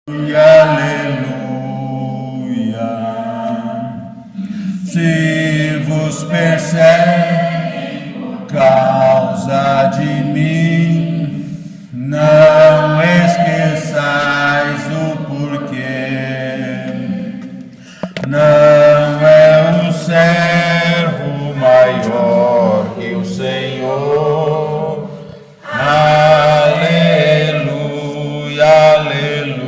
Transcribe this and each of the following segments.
Aleluia. Se vos perseguem por causa de mim, não esqueçais o porquê. Não é o servo maior que o Senhor. Aleluia, aleluia.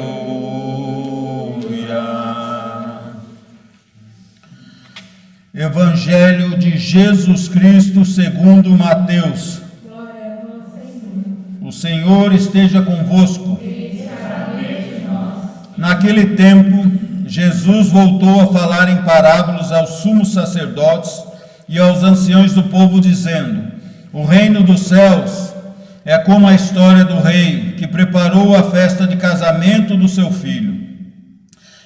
Evangelho de Jesus Cristo segundo Mateus. Glória a vós, Senhor. O Senhor esteja convosco. Naquele tempo, Jesus voltou a falar em parábolas aos sumos sacerdotes e aos anciãos do povo, dizendo: o reino dos céus é como a história do rei que preparou a festa de casamento do seu filho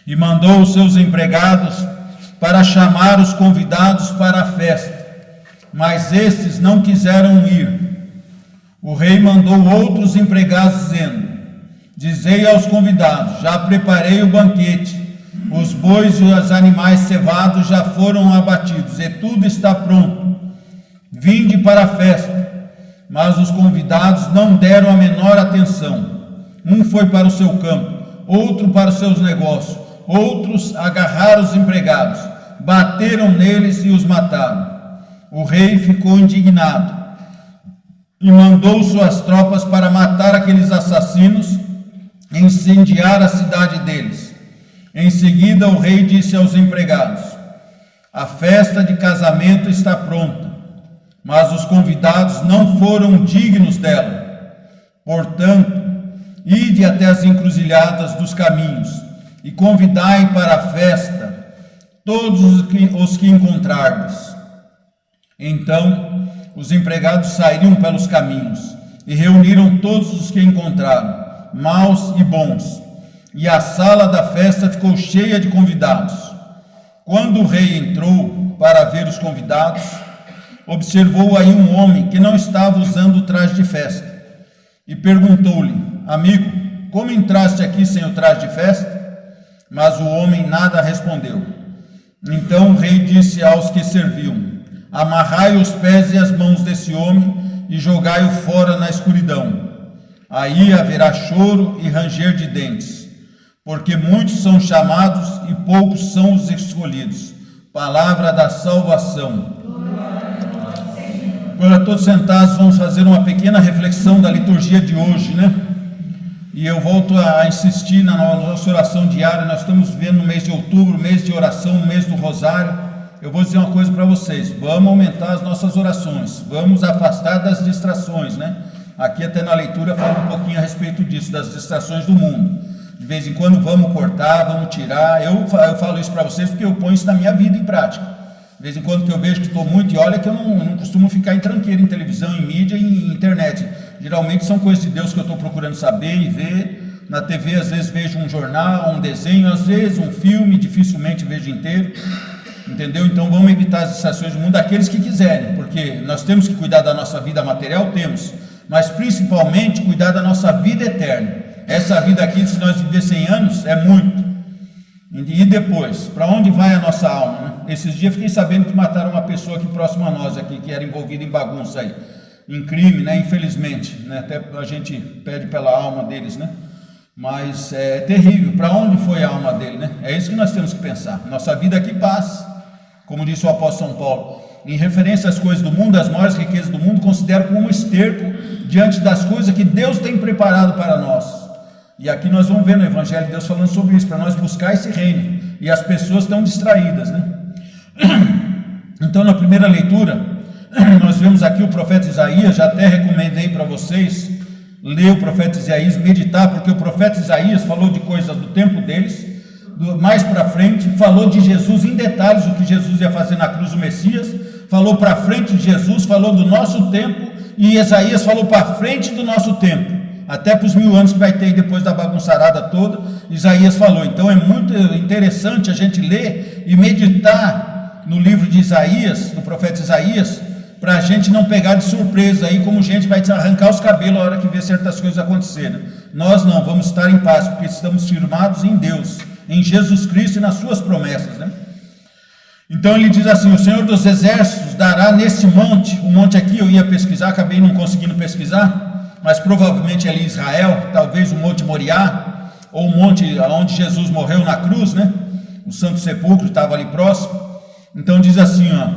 e mandou os seus empregados para chamar os convidados para a festa, mas estes não quiseram ir. O rei mandou outros empregados, dizendo: dizei aos convidados: já preparei o banquete, os bois e os animais cevados já foram abatidos e tudo está pronto. Vinde para a festa. Mas os convidados não deram a menor atenção. Um foi para o seu campo, outro para os seus negócios, outros agarraram os empregados, bateram neles e os mataram. O rei ficou indignado e mandou suas tropas para matar aqueles assassinos e incendiar a cidade deles. Em seguida o rei disse aos empregados: a festa de casamento está pronta, mas os convidados não foram dignos dela. Portanto, ide até as encruzilhadas dos caminhos e convidai para a festa todos os que encontrardes. Então, os empregados saíram pelos caminhos e reuniram todos os que encontraram, maus e bons, e a sala da festa ficou cheia de convidados. Quando o rei entrou para ver os convidados, observou aí um homem que não estava usando o traje de festa e perguntou-lhe: amigo, como entraste aqui sem o traje de festa? Mas o homem nada respondeu. Então o rei disse aos que serviam: amarrai os pés e as mãos desse homem e jogai-o fora na escuridão. Aí haverá choro e ranger de dentes, porque muitos são chamados e poucos são os escolhidos. Palavra da salvação. Agora, todos sentados, vamos fazer uma pequena reflexão da liturgia de hoje, né? E eu volto a insistir na nossa oração diária. Nós estamos vivendo no mês de outubro, mês de oração, mês do rosário. Eu vou dizer uma coisa para vocês: vamos aumentar as nossas orações, vamos afastar das distrações, né? Aqui até na leitura fala um pouquinho a respeito disso, das distrações do mundo. De vez em quando vamos cortar, vamos tirar. Eu falo isso para vocês porque eu ponho isso na minha vida em prática. De vez em quando que eu vejo que estou muito, e olha que eu não costumo ficar em tranqueira, em televisão, em mídia e em internet. Geralmente são coisas de Deus que eu estou procurando saber e ver. Na TV às vezes vejo um jornal, um desenho, às vezes um filme, dificilmente vejo inteiro. Entendeu? Então vamos evitar as distrações do mundo, aqueles que quiserem, porque nós temos que cuidar da nossa vida material, temos, mas principalmente cuidar da nossa vida eterna. Essa vida aqui, se nós viver 100 anos, é muito. E depois, para onde vai a nossa alma, né? Esses dias fiquei sabendo que mataram uma pessoa aqui próxima a nós, aqui, que era envolvida em bagunça aí, em crime, né? Infelizmente, né? Até a gente pede pela alma deles, né? Mas é terrível. Para onde foi a alma dele, né? É isso que nós temos que pensar. Nossa vida aqui passa, como disse o apóstolo São Paulo, em referência às coisas do mundo, as maiores riquezas do mundo, considero como um esterco diante das coisas que Deus tem preparado para nós. E aqui nós vamos ver no Evangelho de Deus falando sobre isso, para nós buscar esse reino. E as pessoas estão distraídas, né? Então, na primeira leitura, nós vemos aqui o profeta Isaías. Já até recomendei para vocês ler o profeta Isaías, meditar, porque o profeta Isaías falou de coisas do tempo deles. Mais para frente, falou de Jesus em detalhes, o que Jesus ia fazer na cruz, o Messias. Falou para frente de Jesus, falou do nosso tempo. E Isaías falou para frente do nosso tempo, até para os 1000 anos que vai ter depois da bagunçarada toda. Isaías falou. Então é muito interessante a gente ler e meditar no livro de Isaías, do profeta Isaías, para a gente não pegar de surpresa aí, como gente vai arrancar os cabelos a hora que vê certas coisas acontecerem. Nós não, vamos estar em paz, porque estamos firmados em Deus, em Jesus Cristo e nas suas promessas, né? Então ele diz assim: o Senhor dos Exércitos dará neste monte, o monte aqui eu ia pesquisar, acabei não conseguindo pesquisar, mas provavelmente ali em Israel, talvez o Monte Moriá, ou o monte onde Jesus morreu na cruz, né? O Santo Sepulcro estava ali próximo. Então diz assim, ó: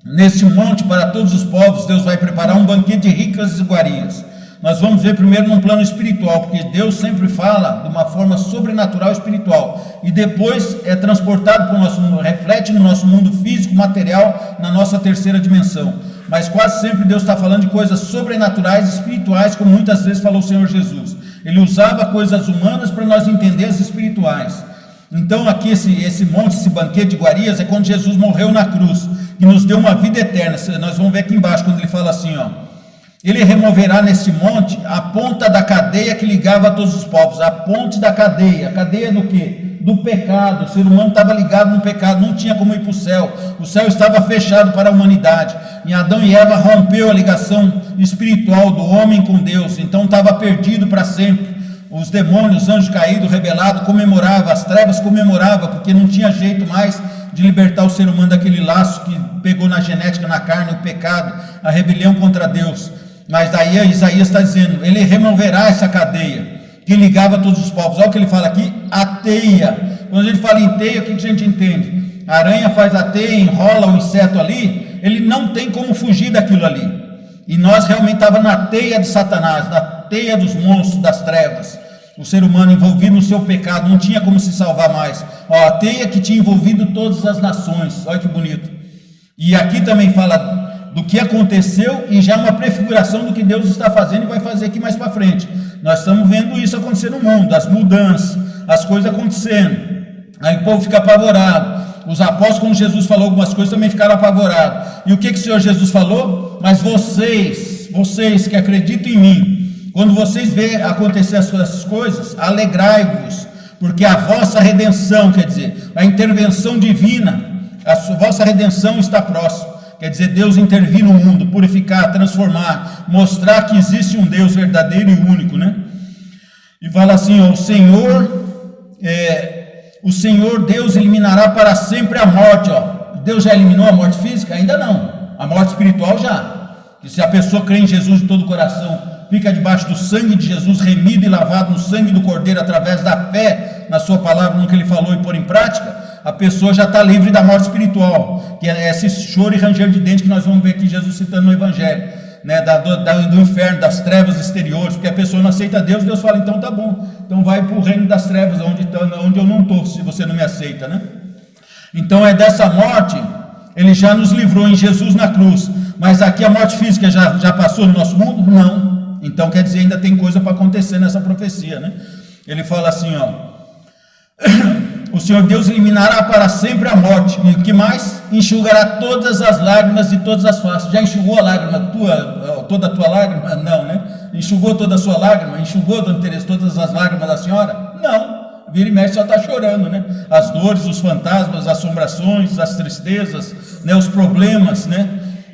neste monte para todos os povos Deus vai preparar um banquete de ricas iguarias. Nós vamos ver primeiro num plano espiritual, porque Deus sempre fala de uma forma sobrenatural espiritual, e depois é transportado para o nosso mundo, reflete no nosso mundo físico, material, na nossa terceira dimensão. Mas quase sempre Deus está falando de coisas sobrenaturais, espirituais, como muitas vezes falou o Senhor Jesus. Ele usava coisas humanas para nós entender as espirituais. Então aqui esse monte, esse banquete de iguarias, é quando Jesus morreu na cruz, e nos deu uma vida eterna. Nós vamos ver aqui embaixo, quando ele fala assim, ó: ele removerá neste monte a ponta da cadeia que ligava a todos os povos. A ponte da cadeia. A cadeia do quê? Do pecado. O ser humano estava ligado no pecado, não tinha como ir para o céu. O céu estava fechado para a humanidade. E Adão e Eva rompeu a ligação espiritual do homem com Deus. Então estava perdido para sempre. Os demônios, os anjos caídos, rebelados, comemoravam. As trevas comemoravam, porque não tinha jeito mais de libertar o ser humano daquele laço que pegou na genética, na carne, o pecado, a rebelião contra Deus. Mas daí Isaías está dizendo: ele removerá essa cadeia que ligava todos os povos. Olha o que ele fala aqui: a teia. Quando a gente fala em teia, o que a gente entende? A aranha faz a teia, enrola o inseto ali, ele não tem como fugir daquilo ali. E nós realmente estávamos na teia de Satanás, na teia dos monstros, das trevas. O ser humano envolvido no seu pecado, não tinha como se salvar mais. Ó, a teia que tinha envolvido todas as nações. Olha que bonito. E aqui também fala do que aconteceu, e já uma prefiguração do que Deus está fazendo e vai fazer aqui mais para frente. Nós estamos vendo isso acontecer no mundo, as mudanças, as coisas acontecendo. Aí o povo fica apavorado. Os apóstolos, quando Jesus falou algumas coisas, também ficaram apavorados. E o que o Senhor Jesus falou? Mas vocês que acreditam em mim, quando vocês verem acontecer essas coisas, alegrai-vos, porque a vossa redenção, quer dizer, a intervenção divina, a vossa redenção está próxima. Quer dizer, Deus intervir no mundo, purificar, transformar, mostrar que existe um Deus verdadeiro e único, né? E fala assim, ó: o Senhor Deus eliminará para sempre a morte, ó. Deus já eliminou a morte física? Ainda não. A morte espiritual já. E se a pessoa crê em Jesus de todo o coração, fica debaixo do sangue de Jesus, remido e lavado no sangue do Cordeiro, através da fé na sua palavra, no que ele falou, e pôr em prática, a pessoa já está livre da morte espiritual, que é esse choro e ranger de dentes que nós vamos ver aqui Jesus citando no Evangelho, né, do inferno, das trevas exteriores, porque a pessoa não aceita Deus. Deus fala: então tá bom, então vai para o reino das trevas, onde eu não estou, se você não me aceita, né? Então é dessa morte, ele já nos livrou em Jesus na cruz. Mas aqui a morte física já passou no nosso mundo? Não. Então quer dizer, ainda tem coisa para acontecer nessa profecia, né? Ele fala assim, ó: o Senhor Deus eliminará para sempre a morte. E o que mais? Enxugará todas as lágrimas de todas as faces. Já enxugou a lágrima tua, toda a tua lágrima? Não, né? Enxugou toda a sua lágrima? Enxugou, dona Teresa, todas as lágrimas da senhora? Não. Vira e mexe, só está chorando, né? As dores, os fantasmas, as assombrações, as tristezas, né? Os problemas, né?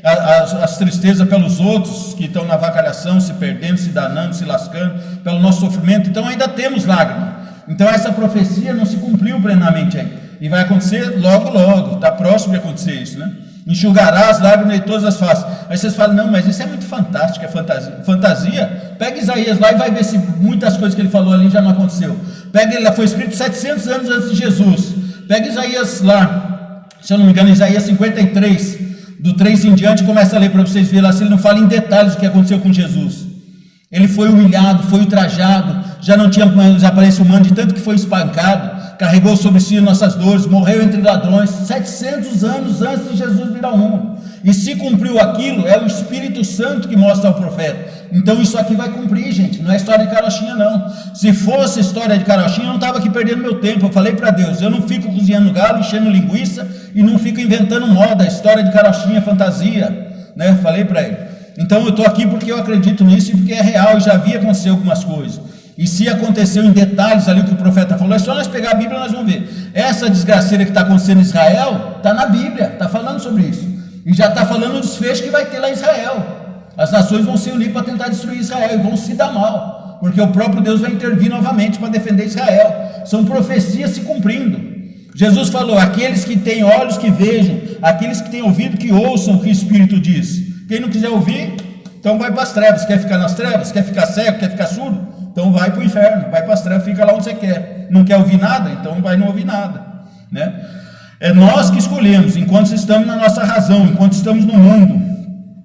As tristezas pelos outros que estão na avacalhação, se perdendo, se danando, se lascando, pelo nosso sofrimento. Então ainda temos lágrimas. Então essa profecia não se cumpriu plenamente ainda, e vai acontecer logo, está próximo de acontecer isso, né? Enxugará as lágrimas de todas as faces. Aí vocês falam: não, mas isso é muito fantástico, é fantasia. Pega Isaías lá e vai ver se muitas coisas que ele falou ali já não aconteceu. Pega, ele foi escrito 700 anos antes de Jesus. Pega Isaías lá, se eu não me engano, Isaías 53, do 3 em diante, começa a ler para vocês verem lá, se ele não fala em detalhes o que aconteceu com Jesus. Ele foi humilhado, foi ultrajado, já não tinha mais aparência humana, de tanto que foi espancado, carregou sobre si nossas dores, morreu entre ladrões, 700 anos antes de Jesus vir ao mundo. E se cumpriu aquilo, é o Espírito Santo que mostra ao profeta. Então isso aqui vai cumprir, gente, não é história de carochinha não. Se fosse história de carochinha, eu não estava aqui perdendo meu tempo. Eu falei para Deus: eu não fico cozinhando galo, enchendo linguiça, e não fico inventando moda, história de carochinha, fantasia, né? Falei para ele. Então eu estou aqui porque eu acredito nisso e porque é real, e já havia acontecido algumas coisas. E se aconteceu em detalhes ali o que o profeta falou, é só nós pegar a Bíblia e nós vamos ver. Essa desgraceira que está acontecendo em Israel, está na Bíblia, está falando sobre isso. E já está falando o desfecho que vai ter lá em Israel. As nações vão se unir para tentar destruir Israel e vão se dar mal, porque o próprio Deus vai intervir novamente para defender Israel. São profecias se cumprindo. Jesus falou: aqueles que têm olhos que vejam, aqueles que têm ouvido que ouçam o que o Espírito diz. Quem não quiser ouvir, então vai para as trevas. Quer ficar nas trevas? Quer ficar cego? Quer ficar surdo? Então vai para o inferno, vai para as trevas, fica lá onde você quer. Não quer ouvir nada? Então vai não ouvir nada, né? É nós que escolhemos, enquanto estamos na nossa razão, enquanto estamos no mundo,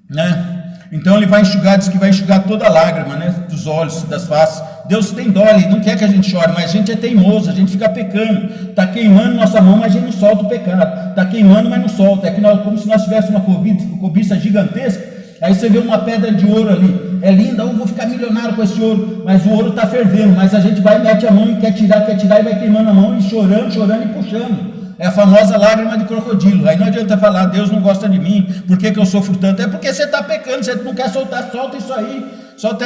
né? Então ele vai enxugar, diz que vai enxugar toda lágrima, né, dos olhos, das faces. Deus tem dó, Ele não quer que a gente chore, mas a gente é teimoso, a gente fica pecando, está queimando nossa mão, mas a gente não solta o pecado, está queimando, mas não solta. É que nós, como se nós tivéssemos uma cobiça gigantesca. Aí você vê uma pedra de ouro ali, é linda, eu vou ficar milionário com esse ouro, mas o ouro está fervendo, mas a gente vai, mete a mão e quer tirar, e vai queimando a mão, e chorando e puxando. É a famosa lágrima de crocodilo. Aí não adianta falar: Deus não gosta de mim, por que eu sofro tanto? É porque você está pecando, você não quer soltar, solta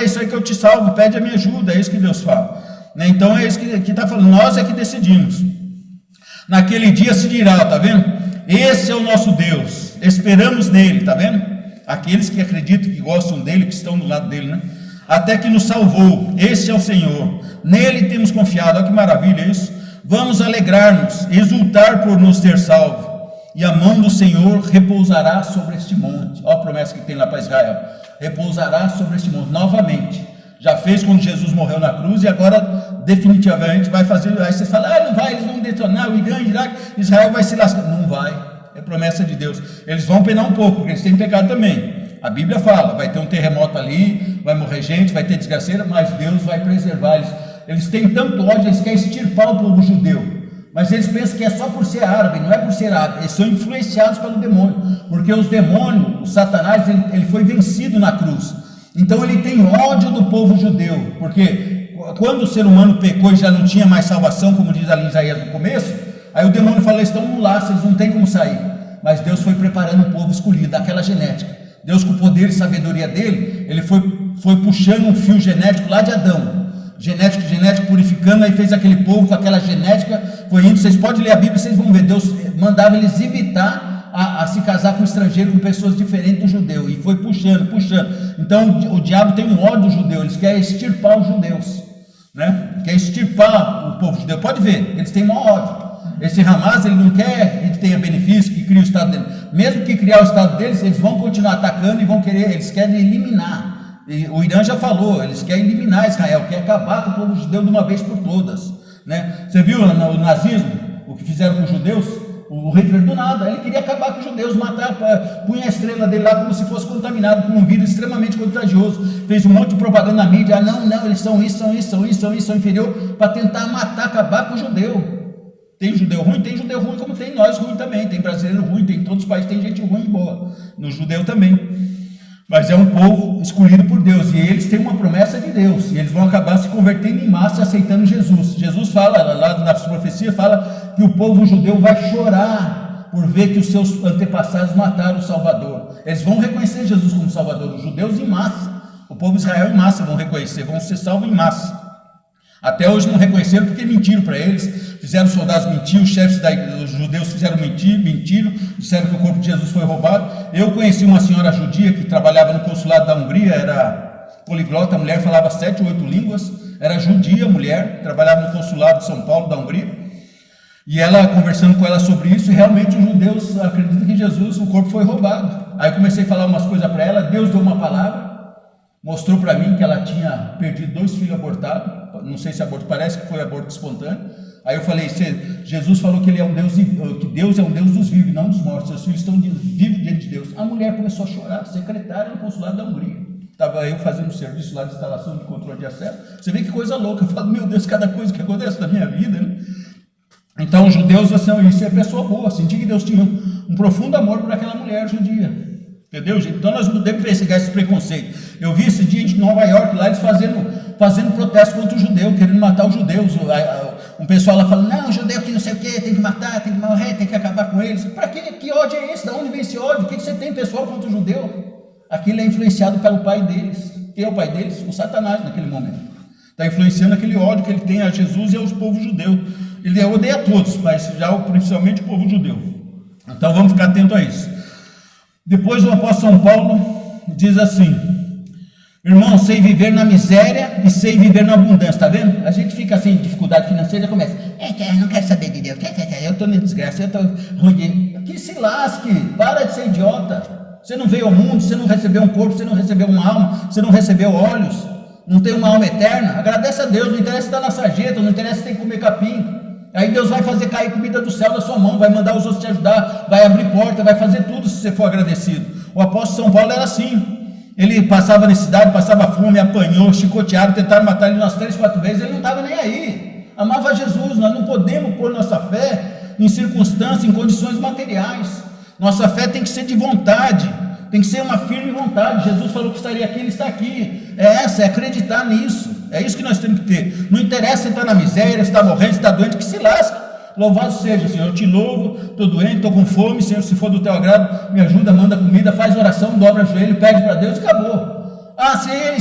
isso aí que eu te salvo, pede a minha ajuda. É isso que Deus fala, né? Então é isso que está falando, nós é que decidimos. Naquele dia se dirá, está vendo? Esse é o nosso Deus, esperamos nele, está vendo? Aqueles que acreditam, que gostam dele, que estão do lado dele, né? Até que nos salvou, esse é o Senhor, nele temos confiado. Olha que maravilha isso. Vamos alegrar-nos, exultar por nos ter salvo, e a mão do Senhor repousará sobre este monte. Olha a promessa que tem lá para Israel: repousará sobre este monte, novamente. Já fez quando Jesus morreu na cruz, e agora definitivamente vai fazer. Aí você fala: não vai, eles vão detonar o Irã, Iraque, Israel vai se lascar. Não vai, é promessa de Deus. Eles vão penar um pouco, porque eles têm pecado também. A Bíblia fala: vai ter um terremoto ali, vai morrer gente, vai ter desgraceira, mas Deus vai preservar eles. Eles têm tanto ódio, eles querem extirpar o povo judeu, mas eles pensam que é só por ser árabe. Não é por ser árabe, eles são influenciados pelo demônio, porque os demônios, o Satanás, ele foi vencido na cruz. Então ele tem ódio do povo judeu, porque quando o ser humano pecou e já não tinha mais salvação, como diz ali em Isaías no começo, aí o demônio falou: eles estão no laço, eles não têm como sair. Mas Deus foi preparando um povo escolhido, daquela genética. Deus, com o poder e sabedoria dele, ele foi puxando um fio genético lá de Adão, genético, purificando, aí fez aquele povo com aquela genética, foi indo. Vocês podem ler a Bíblia, vocês vão ver, Deus mandava eles evitar a se casar com estrangeiro, com pessoas diferentes do judeu, e foi puxando. Então o diabo tem um ódio do judeu, eles querem extirpar os judeus, né? Quer extirpar o povo judeu. Pode ver, eles têm maior ódio. Esse Hamas, ele não quer que tenha benefício, que crie o Estado dele. Mesmo que criar o Estado deles, eles vão continuar atacando e vão querer, eles querem eliminar. E o Irã já falou, eles querem eliminar Israel, querem acabar com o povo judeu de uma vez por todas, né? Você viu no nazismo, o que fizeram com os judeus? O Hitler, do nada, ele queria acabar com os judeus, matar, punha a estrela dele lá como se fosse contaminado por um vírus extremamente contagioso, fez um monte de propaganda na mídia: não, eles são isso, são inferior, para tentar matar, acabar com o judeu. Tem judeu ruim, como tem nós ruim também, tem brasileiro ruim, tem em todos os países, tem gente ruim e boa, no judeu também. Mas é um povo escolhido por Deus, e eles têm uma promessa de Deus, e eles vão acabar se convertendo em massa, aceitando Jesus. Jesus fala, lá nas profecias, fala que o povo judeu vai chorar por ver que os seus antepassados mataram o Salvador. Eles vão reconhecer Jesus como Salvador, os judeus em massa, o povo de Israel em massa vão reconhecer, vão ser salvos em massa. Até hoje não reconheceram porque mentiram para eles, fizeram os soldados mentir, os chefes dos judeus fizeram mentiram, disseram que o corpo de Jesus foi roubado. Eu conheci uma senhora judia que trabalhava no consulado da Hungria, era poliglota, a mulher falava 7 ou 8 línguas, era judia, mulher, trabalhava no consulado de São Paulo da Hungria, e ela, conversando com ela sobre isso, e realmente os judeus acreditam que Jesus, o corpo foi roubado. Aí eu comecei a falar umas coisas para ela, Deus deu uma palavra, mostrou para mim que ela tinha perdido 2 filhos abortados, não sei se aborto, parece que foi aborto espontâneo. Aí eu falei: Jesus falou que ele é um Deus, que Deus é um Deus dos vivos, não dos mortos, seus filhos estão vivos diante de Deus. A mulher começou a chorar, secretária no consulado da Hungria, estava eu fazendo serviço lá de instalação de controle de acesso. Você vê que coisa louca, eu falo: meu Deus, cada coisa que acontece na minha vida, né? Então os judeus são isso, é pessoa boa, senti que Deus tinha um profundo amor por aquela mulher judia, entendeu, gente? Então nós não devemos perseguir esse preconceito. Eu vi esse dia em Nova York, lá eles fazendo protesto contra o judeu, querendo matar os judeus. Um pessoal lá falando: não, judeu que não sei o que, tem que matar, tem que morrer, tem que acabar com eles. Para que ódio é esse? De onde vem esse ódio? O que você tem, pessoal, contra o judeu? Aquilo é influenciado pelo pai deles. Quem é o pai deles? O Satanás, naquele momento. Está influenciando aquele ódio que ele tem a Jesus e aos povos judeus. Ele odeia a todos, mas já principalmente o povo judeu. Então vamos ficar atentos a isso. Depois o apóstolo São Paulo diz assim: irmão, sei viver na miséria e sei viver na abundância. Está vendo? A gente fica assim, dificuldade financeira, começa, não quero saber de Deus, eu estou na desgraça, eu estou ruim. Que se lasque, para de ser idiota. Você não veio ao mundo, você não recebeu um corpo, você não recebeu uma alma, você não recebeu olhos, não tem uma alma eterna. Agradece a Deus, não interessa se está na sarjeta, não interessa se tem que comer capim. Aí Deus vai fazer cair comida do céu da sua mão, vai mandar os outros te ajudar, vai abrir porta, vai fazer tudo se você for agradecido. O apóstolo São Paulo era assim. Ele passava necessidade, passava fome, apanhou, chicotearam, tentaram matar ele umas 3, 4 vezes, ele não estava nem aí. Amava Jesus. Nós não podemos pôr nossa fé em circunstâncias, em condições materiais. Nossa fé tem que ser de vontade, tem que ser uma firme vontade. Jesus falou que estaria aqui, ele está aqui. É acreditar nisso. É isso que nós temos que ter. Não interessa se está na miséria, se está morrendo, se está doente, que se lasque. Louvado seja, Senhor, eu te louvo, estou doente, estou com fome, Senhor, se for do teu agrado, me ajuda, manda comida, faz oração, dobra o joelho, pede para Deus e acabou.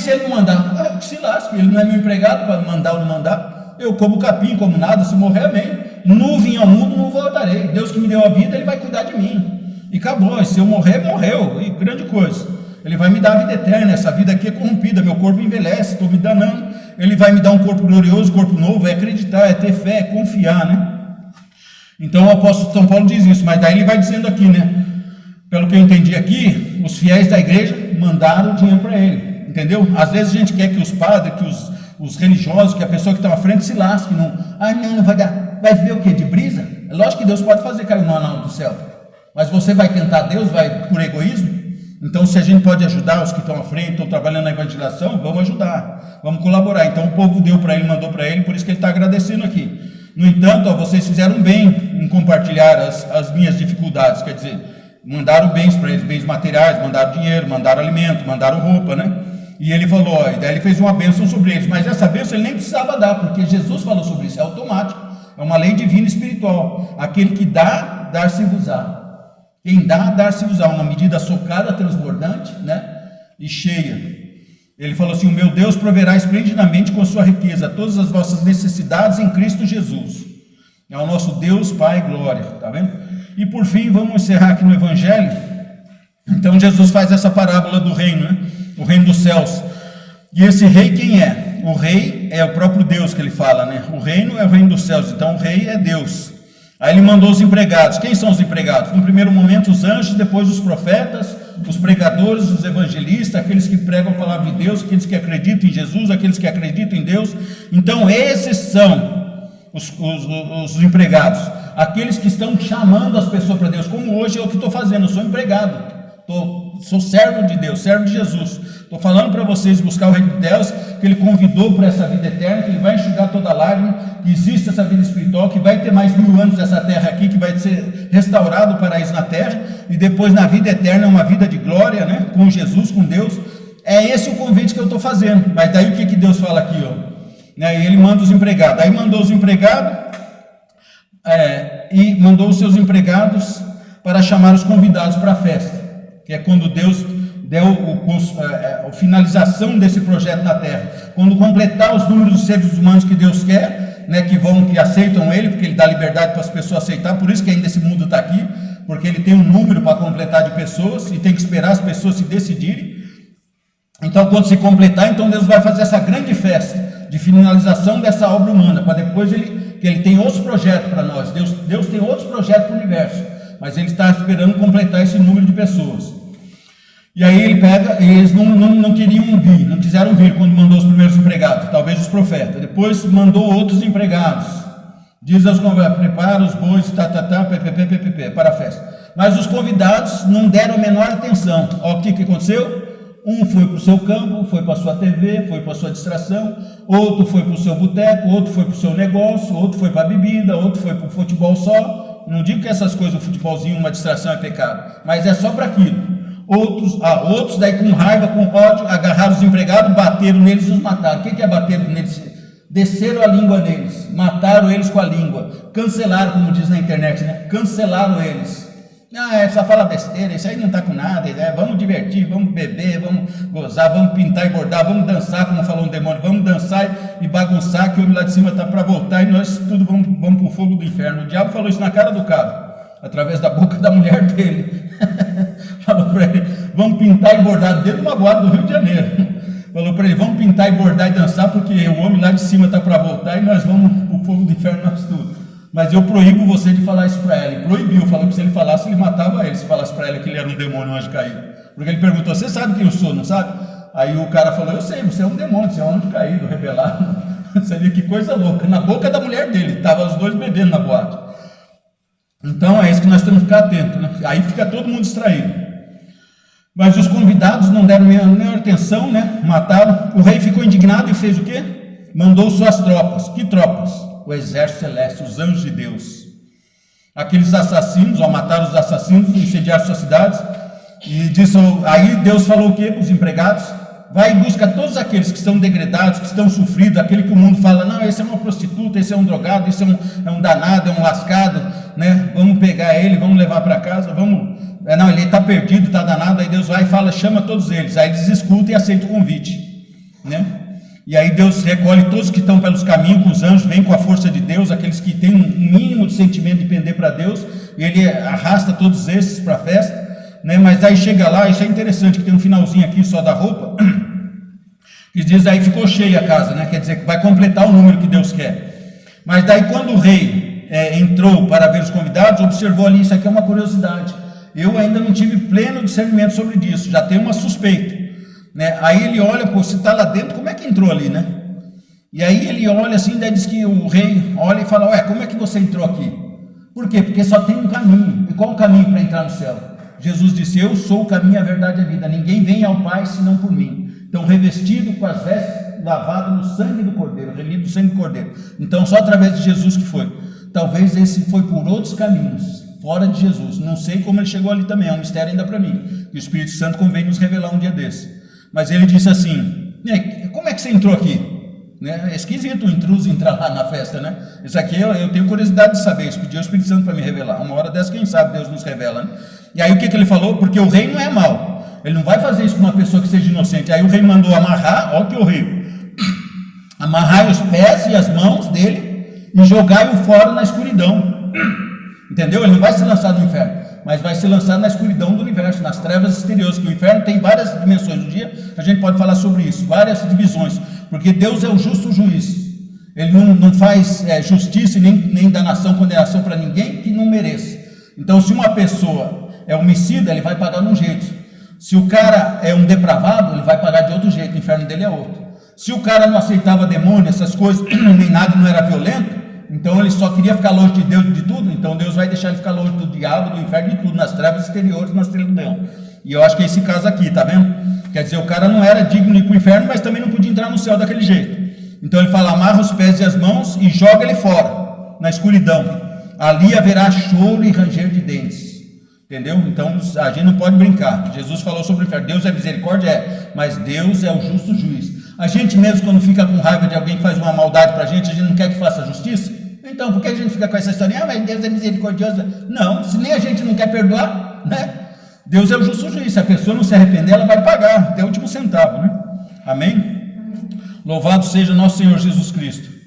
Se ele não mandar, que se lasque, ele não é meu empregado para mandar ou não mandar. Eu como capim, como nada, se morrer, amém. Nu vim ao mundo, não voltarei. Deus que me deu a vida, ele vai cuidar de mim. E acabou, e se eu morrer, morreu, e grande coisa. Ele vai me dar a vida eterna, essa vida aqui é corrompida, meu corpo envelhece, estou me danando. Ele vai me dar um corpo glorioso, corpo novo, é acreditar, é ter fé, é confiar, né? Então o apóstolo São Paulo diz isso, mas daí ele vai dizendo aqui, né? Pelo que eu entendi aqui, os fiéis da igreja mandaram dinheiro para ele, entendeu? Às vezes a gente quer que os padres, que os religiosos, que a pessoa que está à frente se lasque, não vai dar, vai ver o quê? De brisa? É lógico que Deus pode fazer cair um anão do céu, mas você vai tentar Deus, vai por egoísmo? Então se a gente pode ajudar os que estão à frente, estão trabalhando na evangelização, vamos ajudar, vamos colaborar. Então o povo deu para ele, mandou para ele, por isso que ele está agradecendo aqui. No entanto, vocês fizeram bem em compartilhar as minhas dificuldades, quer dizer, mandaram bens para eles, bens materiais, mandaram dinheiro, mandaram alimento, mandaram roupa, né? E ele falou, e daí ele fez uma bênção sobre eles, mas essa bênção ele nem precisava dar, porque Jesus falou sobre isso, é automático, é uma lei divina e espiritual. Aquele que dá, dar-se-vos-á. Quem dá, dar-se-vos-á, uma medida socada, transbordante, né? E cheia. Ele falou assim, o meu Deus proverá esplendidamente com sua riqueza todas as vossas necessidades em Cristo Jesus. É o nosso Deus, Pai, glória, tá vendo? E por fim, vamos encerrar aqui no Evangelho. Então Jesus faz essa parábola do reino, né? O reino dos céus. E esse rei quem é? O rei é o próprio Deus que ele fala, né? O reino é o reino dos céus, então o rei é Deus. Aí ele mandou os empregados. Quem são os empregados? No primeiro momento os anjos, depois os profetas, os pregadores, os evangelistas, aqueles que pregam a palavra de Deus, aqueles que acreditam em Jesus, aqueles que acreditam em Deus. Então esses são os empregados, aqueles que estão chamando as pessoas para Deus, como hoje é o que estou fazendo, eu sou empregado, sou servo de Deus, servo de Jesus. Estou falando para vocês buscar o reino de Deus, que Ele convidou para essa vida eterna, que Ele vai enxugar toda lágrima, que existe essa vida espiritual, que vai ter mais 1000 anos essa terra aqui, que vai ser restaurado o paraíso na terra, e depois na vida eterna uma vida de glória, né, com Jesus, com Deus. É esse o convite que eu estou fazendo. Mas daí o que Deus fala aqui, ó? Né, ele manda os empregados, aí mandou os empregados, e mandou os seus empregados para chamar os convidados para a festa, que é quando Deus deu a finalização desse projeto na terra, quando completar os números dos seres humanos que Deus quer, né, que aceitam Ele, porque Ele dá liberdade para as pessoas aceitar, por isso que ainda esse mundo está aqui, porque Ele tem um número para completar de pessoas, e tem que esperar as pessoas se decidirem. Então quando se completar, então Deus vai fazer essa grande festa, de finalização dessa obra humana, para depois que Ele tem outros projetos para nós, Deus tem outros projetos para o universo, mas Ele está esperando completar esse número de pessoas. E aí ele pega, e eles não queriam vir, não quiseram vir quando mandou os primeiros empregados, talvez os profetas. Depois mandou outros empregados, diz aos convidados, prepara os bois, para a festa. Mas os convidados não deram a menor atenção. Olha o que aconteceu? Um foi para o seu campo, foi para a sua TV, foi para a sua distração, outro foi para o seu boteco, outro foi para o seu negócio, outro foi para a bebida, outro foi para o futebol só. Não digo que essas coisas, o futebolzinho, uma distração é pecado, mas é só para aquilo. Outros daí com raiva, com ódio, agarraram os empregados, bateram neles e os mataram. O que é bateram neles? Desceram a língua neles, mataram eles com a língua, cancelaram, como diz na internet, né? Cancelaram eles. Só fala besteira, isso aí não está com nada, vamos divertir, vamos beber, vamos gozar, vamos pintar e bordar, vamos dançar, como falou um demônio, vamos dançar e bagunçar, que o homem lá de cima está para voltar e nós tudo vamos para o fogo do inferno. O diabo falou isso na cara do cara, através da boca da mulher dele. Falou falando para ele, vamos pintar e bordar dentro de uma boate do Rio de Janeiro. Falou para ele, vamos pintar e bordar e dançar, porque o homem lá de cima está para voltar e nós vamos para o fogo do inferno nós tudo. Mas eu proíbo você de falar isso para ela. Ele proibiu, falou que se ele falasse, ele matava ele, se falasse para ela que ele era um demônio, um anjo caído. Porque ele perguntou, você sabe quem eu sou, não sabe? Aí o cara falou, eu sei, você é um demônio, você é um anjo caído, rebelado. Você viu que coisa louca, na boca da mulher dele, estavam os dois bebendo na boate. Então é isso que nós temos que ficar atentos, né? Aí fica todo mundo distraído. Mas os convidados não deram nenhuma atenção, né? Mataram. O rei ficou indignado e fez o quê? Mandou suas tropas. Que tropas? O exército celeste, os anjos de Deus. Aqueles assassinos, mataram os assassinos, incendiaram suas cidades. E disse, aí Deus falou o quê para os empregados? Vai e busca todos aqueles que estão degradados, que estão sofridos, aquele que o mundo fala, não, esse é uma prostituta, esse é um drogado, esse é um danado, é um lascado, né? Vamos pegar ele, vamos levar para casa, vamos... Não, ele está perdido, está danado. Aí Deus vai e fala, chama todos eles. Aí eles escutam e aceitam o convite, né? E aí Deus recolhe todos que estão pelos caminhos com os anjos, vem com a força de Deus, aqueles que têm um mínimo de sentimento de pender para Deus, e ele arrasta todos esses para a festa, né? Mas aí chega lá, isso é interessante, que tem um finalzinho aqui só da roupa, que diz, aí ficou cheia a casa, né? Quer dizer, que vai completar o número que Deus quer. Mas daí quando o rei entrou para ver os convidados, observou ali, isso aqui é uma curiosidade, eu ainda não tive pleno discernimento sobre isso, já tenho uma suspeita, né? Aí ele olha, pô, se está lá dentro, como é que entrou ali, né? E aí ele olha assim, daí diz que o rei olha e fala, ué, como é que você entrou aqui? Por quê? Porque só tem um caminho. E qual o caminho para entrar no céu? Jesus disse, eu sou o caminho, a verdade e a vida, ninguém vem ao Pai senão por mim. Então, revestido com as vestes, lavado no sangue do Cordeiro, remido do sangue do Cordeiro. Então, só através de Jesus que foi. Talvez esse foi por outros caminhos, fora de Jesus. Não sei como ele chegou ali também, é um mistério ainda para mim. E o Espírito Santo convém nos revelar um dia desse. Mas ele disse assim, como é que você entrou aqui? Né? É esquisito o intruso entrar lá na festa, né? Isso aqui eu tenho curiosidade de saber, isso pediu o Espírito Santo para me revelar. Uma hora dessa, quem sabe, Deus nos revela, né? E aí o que ele falou? Porque o rei não é mau, ele não vai fazer isso com uma pessoa que seja inocente. Aí o rei mandou amarrar, olha que horrível, amarrai os pés e as mãos dele e jogai-o fora na escuridão. Entendeu? Ele não vai se lançar no inferno, mas vai se lançar na escuridão do universo, nas trevas exteriores, que o inferno tem várias dimensões. Um dia a gente pode falar sobre isso, várias divisões, porque Deus é o justo juiz. Ele não faz justiça e nem danação, condenação para ninguém que não mereça. Então, se uma pessoa é homicida, ele vai pagar de um jeito. Se o cara é um depravado, ele vai pagar de outro jeito, o inferno dele é outro. Se o cara não aceitava demônio, essas coisas, nem nada, não era violento, então ele só queria ficar longe de Deus de tudo, então Deus vai deixar ele ficar longe do diabo, do inferno, de tudo, nas trevas exteriores, nas trevas do leão. E eu acho que é esse caso aqui, tá vendo? Quer dizer, o cara não era digno de ir para o inferno, mas também não podia entrar no céu daquele jeito. Então ele fala, amarra os pés e as mãos e joga ele fora, na escuridão. Ali haverá choro e ranger de dentes. Entendeu? Então a gente não pode brincar. Jesus falou sobre o inferno. Deus é misericórdia, mas Deus é o justo juiz. A gente mesmo, quando fica com raiva de alguém que faz uma maldade para a gente não quer que faça justiça? Então, por que a gente fica com essa história? Mas Deus é misericordioso. Não, se nem a gente não quer perdoar, né? Deus é o justo juiz. Se a pessoa não se arrepender, ela vai pagar até o último centavo, né? Amém? Louvado seja nosso Senhor Jesus Cristo.